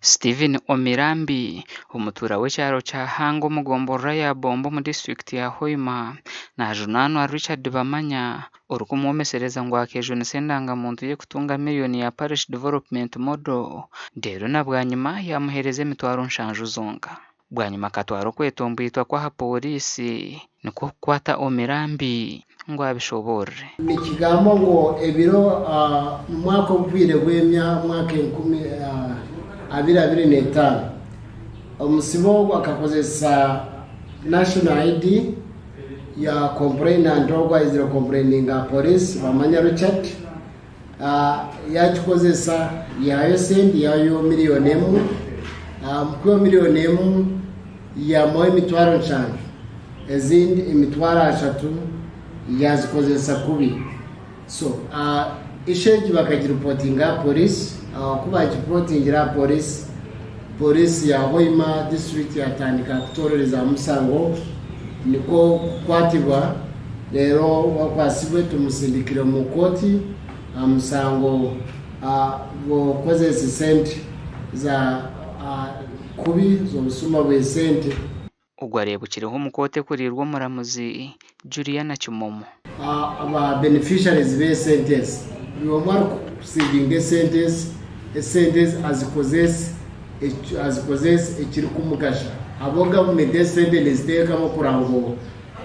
Steven Omirambi umutura w'ekyaro kya Hango Mugomborra ya Bombo mu district ya Hoima najunanwa Richard Bamanya orukumwomesereza ngu akejunisa endangamuntu ye kutunga miliyoni ya parish development model deero na bwanyuma yamuhereza emitwaro 7 zonka bwanyuma katwaro kwetombwitwa kwa polisi niko kukwata Omirambi ngo abishoborre ni kigambo ngo ebiro mu mwaka obwire mwaka 2025 omusibo akakozesa national ID ya complainant ogwa iziro complaininga police Bamanya Richard yakikozesa yayo sendi yayo miliyoni emu mukwiyo miliyoni emu ya moyo emitwaro 5 ezindi emitwaro 3 yazikozesa kubi so isheji bakagireportinga police kuba gireportingira police ya Hoima district yatandika kutorereza musango niko kwatibwa rero wakwasibwe tumusindikire mu koti musango kozesa sente za kubi zo busuma bwe sente ugwarebukiriho mukote kurirwa muramuzi Juliana Kimomo aba beneficiaries be sentence yomar kusinga sentence azikozese ekiri kumugasha abo government sentence ziteka mo kurango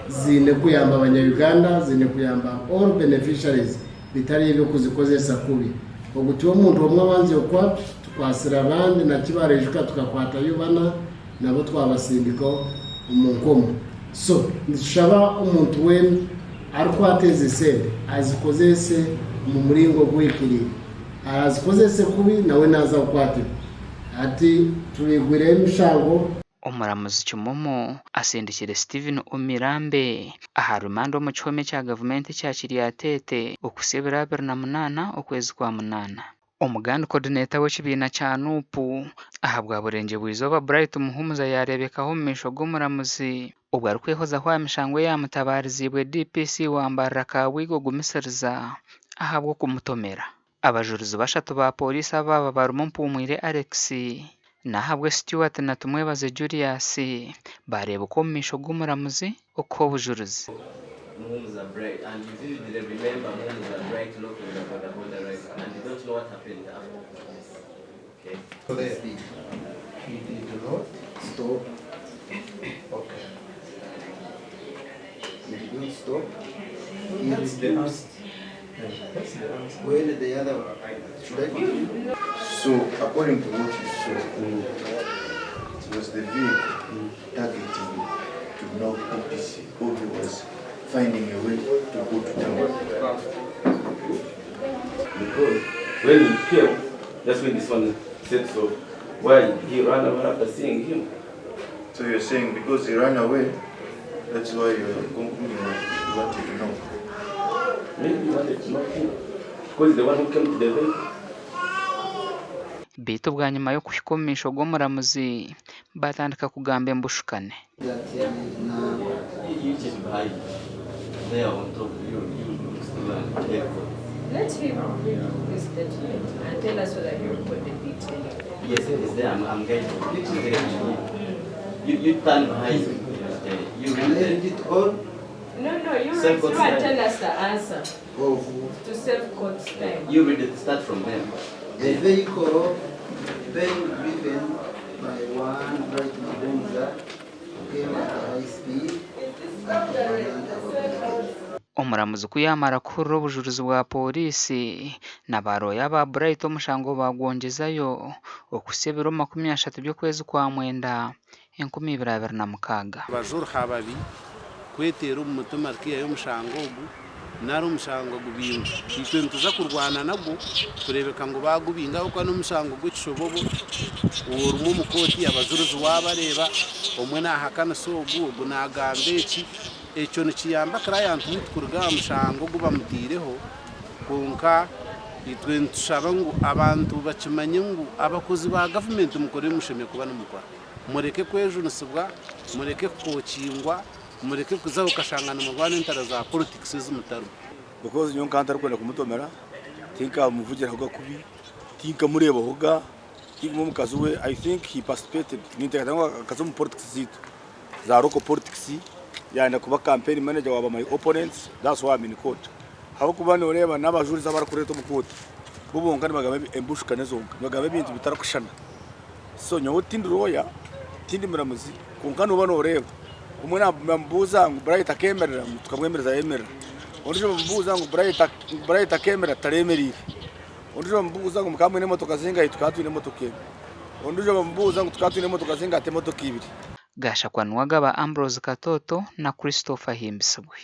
zine kuyamba abanyarwanda zine kuyamba all beneficiaries bitari byo kuzikozesa kubi ogutiwe umuntu omwe abanze okwa tukwasira abandi na kibarejuka tukakwata yubana nabo twabasindiko umunkomo so ndishaba umuntu we arikwateze sente azikozese mu muringo gwikiri azikozese kubi nawe naza kwate ati turigwire emishango omuramuzi Kimomo asindikire Steven Omirambe aha rumando mu kihome kya government kya Kiryatete okusebera 28 okwezi kwa munana omuganda coordinator w'ekibiina kya NUP aha bwa burenge bw'izoba Bright Muhumuza yarebekaho mu misho g'omuramuzi ubwo arikwehoza kwa mishango ya mutabarizibwe DPC wambarra kabwigo gumisiriza aha bwo kumutomera abajuruzi bashatu ba polisi ababa barumu Mpumwire Alex nahabwe Stewart na Tumwebaze Julius bareba uko mu misho g'omuramuzi uko bujuruzi Muhumuza Bright, and you vividly remember Muhumuza Bright looking at the border right, and you don't know what happened after. Okay. So he did not stop. Okay. He didn't stop. He refused. When the other should I continue? So according to what you saw, it was the vehicle targeting to knock OPC, or he was finding a way to go to town. Because when he came, that's when this one said so. Why he ran away after seeing him? So you're saying because he ran away, that's why you're concluding that you wanted to know? Maybe he wanted to know him. Because the one who came to the vehicle. Bitu bwa nyuma yo kuhikomisha gw'omuramuzi batandika kugamba embushukane Let him read this statement and tell us whether he recorded it. Yes, it is there. I'm getting you stand behind you read it all? No, you read through and tell us the answer to self-court time. You read it, start from them. The vehicle being driven by one Bright Muhumuza came at high speed and abandoned our omuramuzi kuyamara kurura obujuruzi bwa polisi na baroya ba Bright omushango bagwongezayo okusebera 30 by'okwezi kwa mwenda 2026 bajuru hababi kwetera umutuma arkiya y'omushango ogu nari omushango gubinga itwe ntuza kurwana nabwo turebeka ngo bagubinga uko n'omushango gw'ekishobobo urumu mukoti abajuruzi wabareba omwe nahakana sogu ogu nagambe eki ekyo nikiyamba client mutukuruga mushango gubamutireho konka itwe ntushaba ngo abantu bakimanye ngo abakozi ba government mukore musheme kuba n'umukora mureke kwejunisibwa mureke kokingwa mureke kuzaho kashangana mu Rwanda intara za politics z'umutaro because nyonka antari kwenda kumutomera tinka muvugira hoga kubi tinka mureba hoga mu kazi we I think he participated n'integanya akazi mu politics zito za local politics yanda kuba campaign manager waba my opponents. That's why I'm in court. Habo kubane ureba n'abajuriza barakureta mu court bubonga n'abagabe embushukane zonka bagabe bintu bitarakushana so nyo tindi roya tindi muramuzi kunkano bano ureba umwe nambuza ngo Bright akemerera tukamwemereza yemera undi mbuza ngo Bright akemera taremerire undi mbuza ngo mukamwe n'imotoka zinga yitukatu n'imotoka undi mbuza ngo tukatu n'imotoka zinga ate motoka ibiri Gashakwanwaga ba Ambrose Katoto na Christopher Himbisabwe.